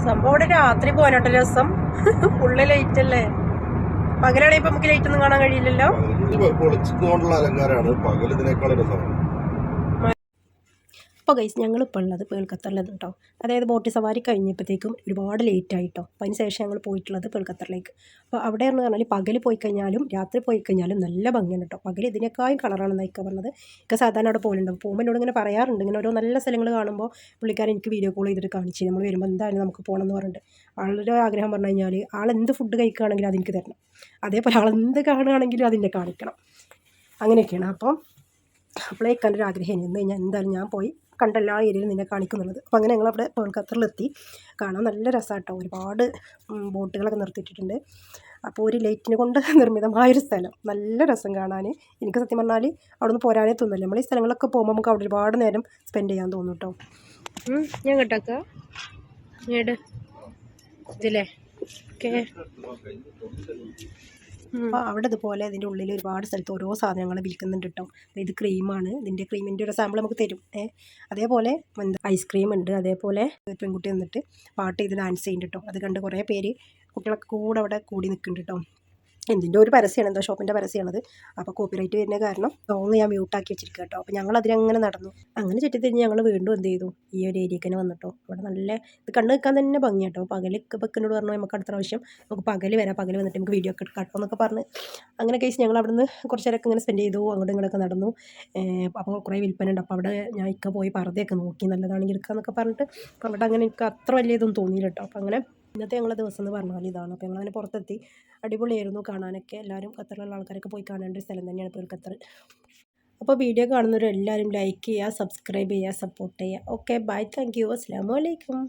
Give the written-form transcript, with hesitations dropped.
സംഭവം അവിടെ രാത്രി പോകാനോട്ടോ രസം. ഫുള്ള് ലൈറ്റ് അല്ലേ. പകലാണെങ്കിൽ ഇപ്പൊ നമുക്ക് ലൈറ്റ് ഒന്നും കാണാൻ കഴിയില്ലല്ലോ. അലങ്കാരമാണ് പകൽ ഇതിനേക്കാൾ രസമാണ്. അപ്പോൾ ഗൈസ് ഞങ്ങളിപ്പോൾ ഉള്ളത് പേൾഖത്തറിലാണ് കേട്ടോ. അതായത് ബോട്ട് സവാരി കഴിഞ്ഞപ്പോഴത്തേക്കും ഒരുപാട് ലേറ്റ് ആയിട്ടോ. അപ്പോൾ അതിന് ശേഷം ഞങ്ങൾ പോയിട്ടുള്ളത് പേൾഖത്തറിലേക്ക്. അപ്പോൾ അവിടെ എന്ന് പറഞ്ഞാൽ പകൽ പോയി കഴിഞ്ഞാലും രാത്രി പോയി കഴിഞ്ഞാലും നല്ല ഭംഗിയാണ് കേട്ടോ. പകൽ ഇതിനേക്കാളും കളറാണെന്ന് ഇക്ക പറഞ്ഞത്. ഇക്ക സാധാരണ അവിടെ പോലുണ്ടാവും. പോകുമ്പോൾ എന്നോട് ഇങ്ങനെ പറയാറുണ്ട്, ഇങ്ങനെ ഓരോ നല്ല സ്ഥലങ്ങൾ കാണുമ്പോൾ പുള്ളിക്കാരൻ എനിക്ക് വീഡിയോ കോൾ ചെയ്തിട്ട് കാണിച്ചു നമ്മൾ വരുമ്പോൾ എന്തായാലും നമുക്ക് പോകണം എന്ന് പറഞ്ഞിട്ട്. ആളുടെ ആഗ്രഹം പറഞ്ഞു കഴിഞ്ഞാൽ ആളെന്ത് ഫുഡ് കഴിക്കുകയാണെങ്കിലും അതെനിക്ക് തരണം, അതേപോലെ ആളെന്ത് കാണുകയാണെങ്കിലും അതിനെ കാണിക്കണം, അങ്ങനെയൊക്കെയാണ്. അപ്പോൾ ഇക്കാൻ്റെ ഒരു ആഗ്രഹം എന്ന് കഴിഞ്ഞാൽ എന്തായാലും ഞാൻ പോയി കണ്ട എല്ലാ ഏരിയയിലും നിന്നെ കാണിക്കുന്നുള്ളത്. അപ്പോൾ അങ്ങനെ ഞങ്ങളവിടെ പേൾഖത്തറിലെത്തി. കാണാൻ നല്ല രസമാട്ടോ. ഒരുപാട് ബോട്ടുകളൊക്കെ നിർത്തിയിട്ടിട്ടുണ്ട്. അപ്പോൾ ഒരു ലൈറ്റിനെ കൊണ്ട് നിർമ്മിതമായൊരു സ്ഥലം, നല്ല രസം കാണാൻ. എനിക്ക് സത്യം പറഞ്ഞാൽ അവിടെ നിന്ന് പോരാനേ തോന്നില്ല. നമ്മൾ ഈ സ്ഥലങ്ങളൊക്കെ പോകുമ്പോൾ നമുക്ക് അവിടെ ഒരുപാട് നേരം സ്പെൻഡ് ചെയ്യാൻ തോന്നും കേട്ടോ. ഞാൻ കേട്ടാക്ക ഇതില്ലേ ഓക്കെ. അപ്പോൾ അവിടെ ഇതുപോലെ ഇതിൻ്റെ ഉള്ളിൽ ഒരുപാട് സ്ഥലത്ത് ഓരോ സാധനങ്ങൾ വിൽക്കുന്നുണ്ട് കേട്ടോ. ഇത് ക്രീമാണ്, ഇതിൻ്റെ ക്രീമിൻ്റെ ഒരു സാമ്പിൾ നമുക്ക് തരും. അതേപോലെ ഐസ്ക്രീം ഉണ്ട്. അതേപോലെ പെൺകുട്ടി വന്നിട്ട് പാട്ട് ചെയ്ത് ഡാൻസ് ചെയ്യുന്നുണ്ട് കേട്ടോ. അത് കണ്ട് കുറേ പേര് കുട്ടികളൊക്കെ കൂടെ അവിടെ കൂടി നിൽക്കുന്നുണ്ട് കേട്ടോ. എന്തിൻ്റെ ഒരു പരസ്യമാണ്, എന്തോ ഷോപ്പിൻ്റെ പരസ്യമാണത്. അപ്പോൾ കോപ്പിറൈറ്റ് വരുന്ന കാരണം സോങ് ഞാൻ മ്യൂട്ടാക്കി വെച്ചിരിക്കുക കേട്ടോ. അപ്പോൾ ഞങ്ങൾ അതിലങ്ങനെ നടന്നു. അങ്ങനെ ചുറ്റിത്തിരിഞ്ഞ് ഞങ്ങൾ വീണ്ടും എന്ത് ചെയ്തു, ഈ ഒരു ഏരിയക്ക് തന്നെ വന്നിട്ടോ. അവിടെ നല്ല ഇത് കണ്ടു നിൽക്കാൻ തന്നെ ഭംഗി കേട്ടോ. പകലൊക്കെ ബെക്കനോട് പറഞ്ഞു നമുക്ക് അടുത്ത പ്രാവശ്യം നമുക്ക് പകൽ വരാം, പകൽ വന്നിട്ട് നമുക്ക് വീഡിയോ ഒക്കെ എടുക്കാം എന്നൊക്കെ പറഞ്ഞ് അങ്ങനെ കഴിച്ച് ഞങ്ങൾ അവിടെ നിന്ന് കുറച്ച് നേരമൊക്കെ ഇങ്ങനെ സ്പെൻഡ് ചെയ്തു. അങ്ങോട്ടും ഇങ്ങോട്ടൊക്കെ നടന്നു. അപ്പോൾ കുറേ വിൽപ്പന ഉണ്ട്. അപ്പോൾ അവിടെ ഞാൻ ഇക്ക പോയി പർദ്ദയൊക്കെ നോക്കി നല്ലതാണെങ്കിൽ എടുക്കാമെന്നൊക്കെ പറഞ്ഞിട്ട്. അപ്പോൾ അവിടെ അങ്ങനെ എനിക്ക് അത്ര വലിയ ഇതൊന്നും തോന്നിയില്ല കേട്ടോ. അപ്പോൾ അങ്ങനെ ഇന്നത്തെ ഞങ്ങളുടെ ദിവസം എന്ന് പറഞ്ഞാൽ ഇതാണ്. അപ്പോൾ ഞങ്ങളങ്ങനെ പുറത്തെത്തി. അടിപൊളിയായിരുന്നു കാണാനൊക്കെ. എല്ലാവരും ഖത്തറിലുള്ള ആൾക്കാരൊക്കെ പോയി കാണേണ്ട ഒരു സ്ഥലം തന്നെയാണ് പേൾഖത്തർ. അപ്പോൾ വീഡിയോ കാണുന്നവരെല്ലാവരും ലൈക്ക് ചെയ്യുക, സബ്സ്ക്രൈബ് ചെയ്യുക, സപ്പോർട്ട് ചെയ്യുക. ഓക്കെ ബൈ, താങ്ക് യു, അസ്സലാമു അലൈക്കും.